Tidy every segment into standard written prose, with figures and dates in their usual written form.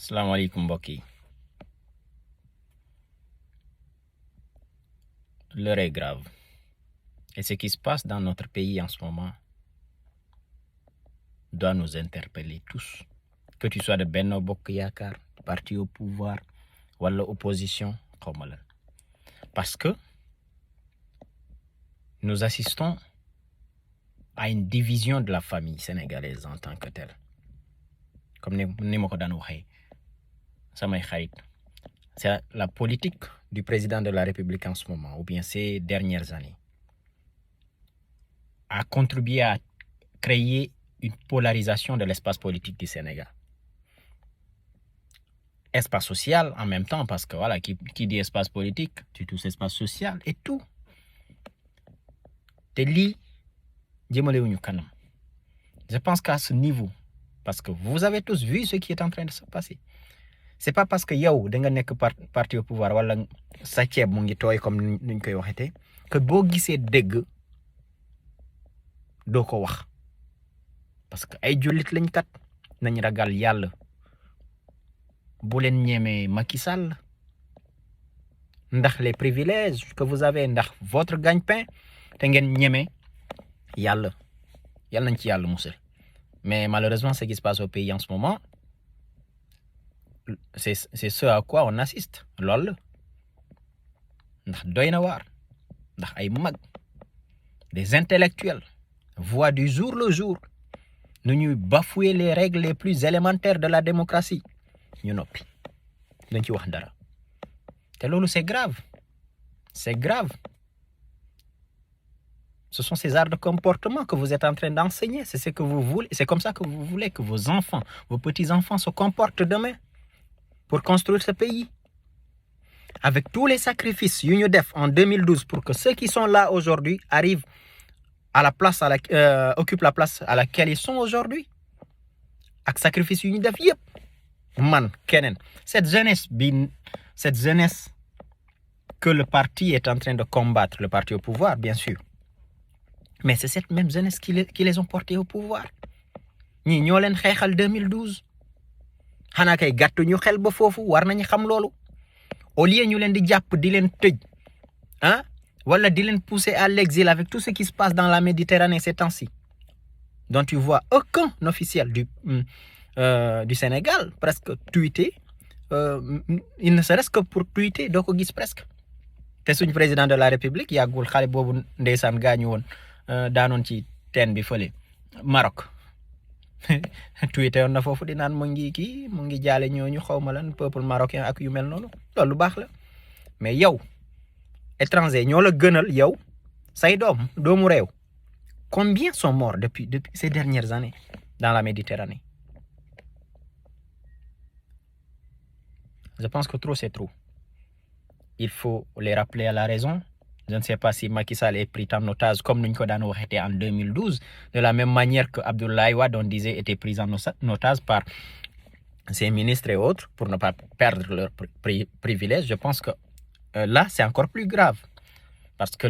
Salaamaaleykum mbokk yi. L'heure est grave. Et ce qui se passe dans notre pays en ce moment doit nous interpeller tous. Que tu sois de Benno Bokk Yaakaar, parti au pouvoir, wala opposition, xawma lan. Parce que nous assistons à une division de la famille sénégalaise en tant que telle. Comme ni ma ko daan waxee samay xarit. C'est la politique du président de la République en ce moment, ou bien ces dernières années, a contribué à créer une polarisation de l'espace politique du Sénégal. Espace social en même temps, parce que voilà, qui dit espace politique, tu touches espace social et tout. Te lii jëmalewuñu kanam. Je pense qu'à ce niveau, parce que vous avez tous vu ce qui est en train de se passer. C'est pas parce que yow da nga nekk parti au pouvoir wala sa ceeb mu ngi tooy comme nuñ koy waxete que boo gisee dégg doo ko wax parce que ay jullit lañ kat nañ ragal yàlla bu leen ñemee Macky Sall ndax les privilèges que vous avez ndax votre gagne-pain te ngeen ñeme yàlla nañ ci yàlla musal. Mais malheureusement ce qui se passe au pays en ce moment, c'est ce à quoi on assiste lool ndax doy na waar ndax ay mag des intellectuels voient du jour le jour nu ñuy bafouer les règles les plus élémentaires de la démocratie ñu noppi dañ ci wax dara te loolu c'est grave ce sont ces arts de comportement que vous êtes en train d'enseigner, c'est ce que vous voulez, c'est comme ça que vous voulez que vos enfants, vos petits-enfants se comportent demain pour construire ce pays. Avec tous les sacrifices yu ñu def en 2012 pour que ceux qui sont là aujourd'hui arrivent à la place occupent la place à laquelle ils sont aujourd'hui. Ak sacrifice yu ñu def yépp man keneen cette jeunesse que le parti est en train de combattre, le parti au pouvoir bien sûr, mais c'est cette même jeunesse qui les ont portés au pouvoir. ñii ñoo leen xeexal 2012 xanaa kay gàttu ñu xel ba foofu war nañu xam loolu au lieu ñu leen di jàpp di leen tëj wala di leen pousser à l'exil avec tout ce qui se passe dans la Méditerranée ces temps-ci, dont tu vois aucun officiel du Sénégal presque tweeter, il ne serait-ce que pour tweeter doo ko gis presque. te suñ président de la République yàggul xale boobu ndeysaan gaañu woon daanoon ci teen bi fële Maroc tweeté woon na foofu di naan mu ngi jaale ñooñu xawma lan peuple marocain ak yu mel noonu loolu lu baax la. mais yow étranger ñoo la gënal yow say doomu réew. Combien sont morts depuis ces dernières années dans la Méditerranée? Je pense que trop c'est trop. Il faut les rappeler à la raison. Je ne sais pas si Macky Sall est pris en otage comme nous l'avons été en 2012, de la même manière que Abdoulaye Wade, on disait, était pris en otage par ses ministres et autres pour ne pas perdre leurs privilèges. Je pense que là, c'est encore plus grave. Parce que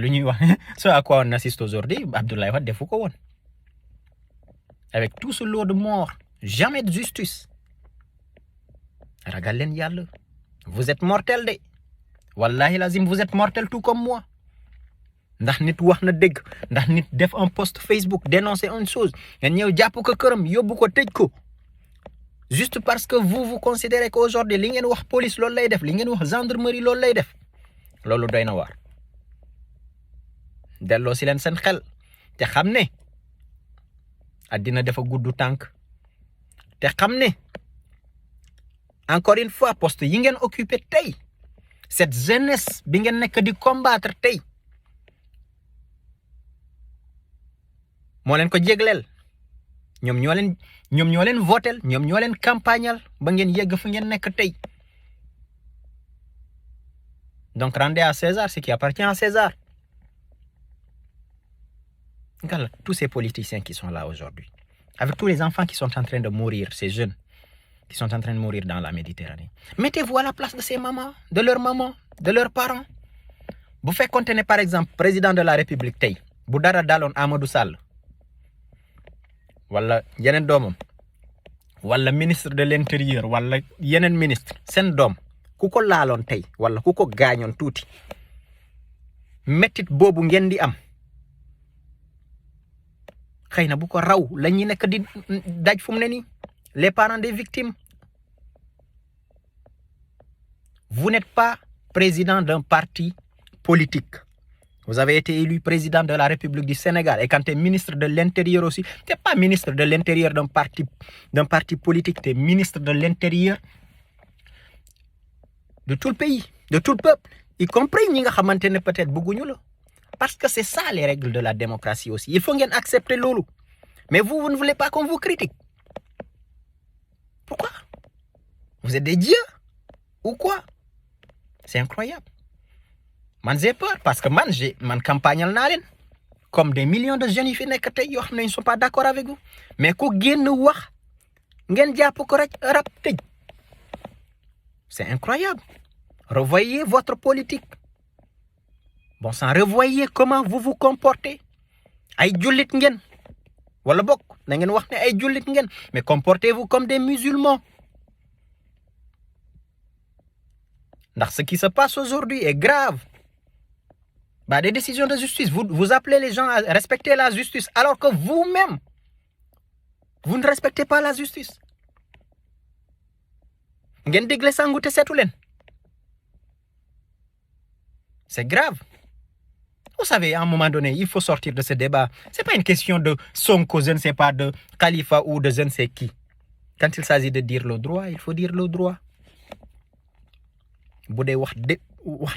ce à quoi on assiste aujourd'hui, Abdoulaye Wade defu ko woon. Avec tout ce lot de morts, jamais de justice. Ragal leen yàlla. Vous êtes mortels de. Wallahi lazim, vous êtes mortels tout comme moi. ndax nit wax na dëgg, ndax nit def un post Facebook dénoncer une chose, ngeen ñëw jàpp ko këram yóbbu ko tëj ko juste parce que vous considérez qu'aujourd'hui li ngeen wax police loolu lay def, li ngeen wax gendarmerie loolu lay def. loolu doy na waar. delloo si leen seen xel te xam ne àddina dafa gudd tànk te xam ne encore une fois poste yi ngeen occupé tey, cette jeunesse bi ngeen nekk di combattre tey moo leen ko jégleel. ñoom ñoo leen votel, ñoom ñoo leen campagnal ba ngeen yegg fu ngeen nekk tey. Donc rendez à César ce qui appartient à César. Regarde tous ces politiciens qui sont là aujourd'hui, avec tous les enfants qui sont en train de mourir, ces jeunes qui sont en train de mourir dans la Méditerranée. Mettez-vous à la place de ces mamans, de leurs parents. Bu fekkoonte ne par exemple président de la République tey bu dara daloon Amadou Sall wala yeneen doomam wala ministre de l'intérieur wala yeneen ministre seen doom ku ko laaloon tey wala ku ko gaañoon tuuti mettit boobu ngeen di am xëy na bu ko raw la ñuy nekk di daj fu mu ne nii les parents des victimes. Vous n'êtes pas président d'un parti politique. Vous avez été élu président de la République du Sénégal. Et quand tu es ministre de l'Intérieur aussi, tu n'es pas ministre de l'Intérieur d'un parti politique, tu es ministre de l'Intérieur de tout le pays, de tout le peuple, y compris ñi nga xamante ne peut-être bëgguñu la. Parce que c'est ça les règles de la démocratie aussi. Il faut ngeen accepter loolu. Mais vous ne voulez pas qu'on vous critique. Pourquoi? Vous êtes des dieux ou quoi? C'est incroyable. Man j'ai peur parce que man campagnal naa leen comme des millions de jeunes yi fi nekk tey yoo xam ne ils sont pas d'accord avec vous mais ku génn wax ngeen jàpp ko rek rap tëj. C'est incroyable. Revoyez votre politique. Bon sang, revoyez comment vous vous comportez. Ay jullit ngeen wala bokk na ngeen wax ne ay jullit ngeen mais comportez-vous comme des musulmans. Ndax ce qui se passe aujourd'hui est grave. Bah, des décisions de justice, vous appelez les gens à respecter la justice alors que vous-même, vous ne respectez pas la justice. Ngeen digle sangu te seetu leen. C'est grave. Vous savez, à un moment donné, il faut sortir de ce débat. C'est pas une question de Sonko, je ne sais pas, de Khalifa ou de je ne sais qui. Quand il s'agit de dire le droit, il faut dire le droit. Bu dee wax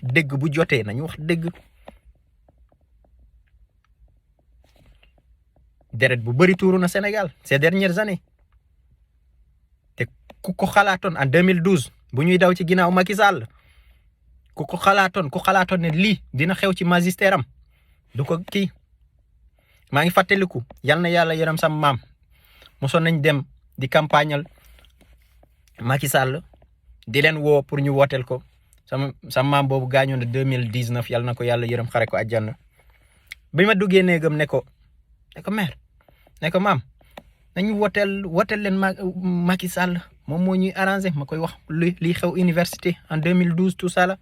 dëgg bu jotee nañu wax dëgg. Deret bu bëri tuuru na Sénégal ces dernières années te ku ko xalaatoon en 2012 bu ñuy daw ci ginnaaw Macky Sall ku xalaatoon ne lii dina xew ci magistère am du ko kii. maa ngi fàttaliku yal na yàlla yërëm sama maam mosoon nañ dem di campagnal Macky Sall di leen woo pour ñu wooteel ko sama maam boobu gaañoon na 2019 yal na ko yàlla yërëm xare ko àjjana. bi ma duggee néegam ne ko mère ne ko maam nañu wooteel leen Macky Sall moom moo ñuy arrangé ma koy wax li xew université en 2012 tout ça la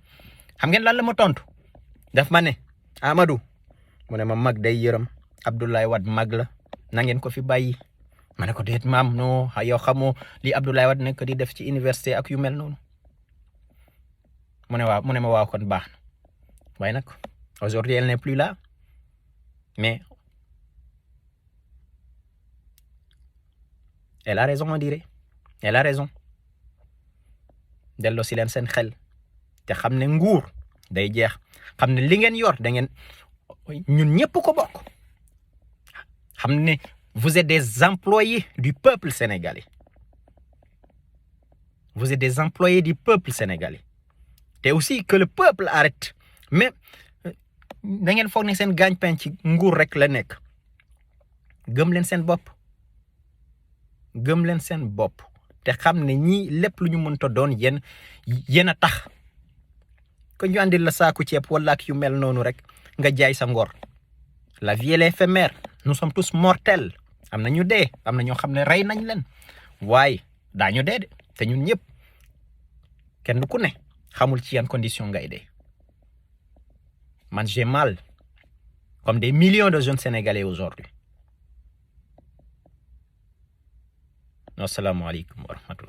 xam ngeen lan la ma tontu daf ma ne Amadou mu ne ma mag day yërëm Abdoulaye Wade mag la na ngeen ko fi bàyyi. ma ne ko déet maam non yow xamoo li Abdoulaye Wade nekk di def ci université ak yu mel noonu. mu ne ma waaw kon baax na waaye nag aujourd'hui elle n'est plus là mais elle a raison on dirait elle a raison. delloo si leen seen xel te xam ne nguur day jeex xam ne li ngeen yor da ngeen ñun ñëpp ko bokk xam ne vous êtes des employés du peuple sénégalais. Vous êtes des employés du peuple sénégalais. te aussi que le peuple arrête mais da ngeen foog ne seen gagne-pain ci nguur rek la nekk. gëm leen seen bopp te xam ne ñii lépp lu ñu mënta doon yéen a tax ko ñu andil la saaku ceeb wala ak yu mel noonu rek nga jaay sa ngor. La vie est éphémère, nous sommes tous mortels. am na ñu dee am na ñoo xam ne rey nañ leen waaye daañu dee de te ñun ñëpp kenn ku ne xamul ci yan condition ngay dee. Man j'ai mal comme des millions de jeunes sénégalais aujourd'hui. Assalamu alaikum wa rahmatullah.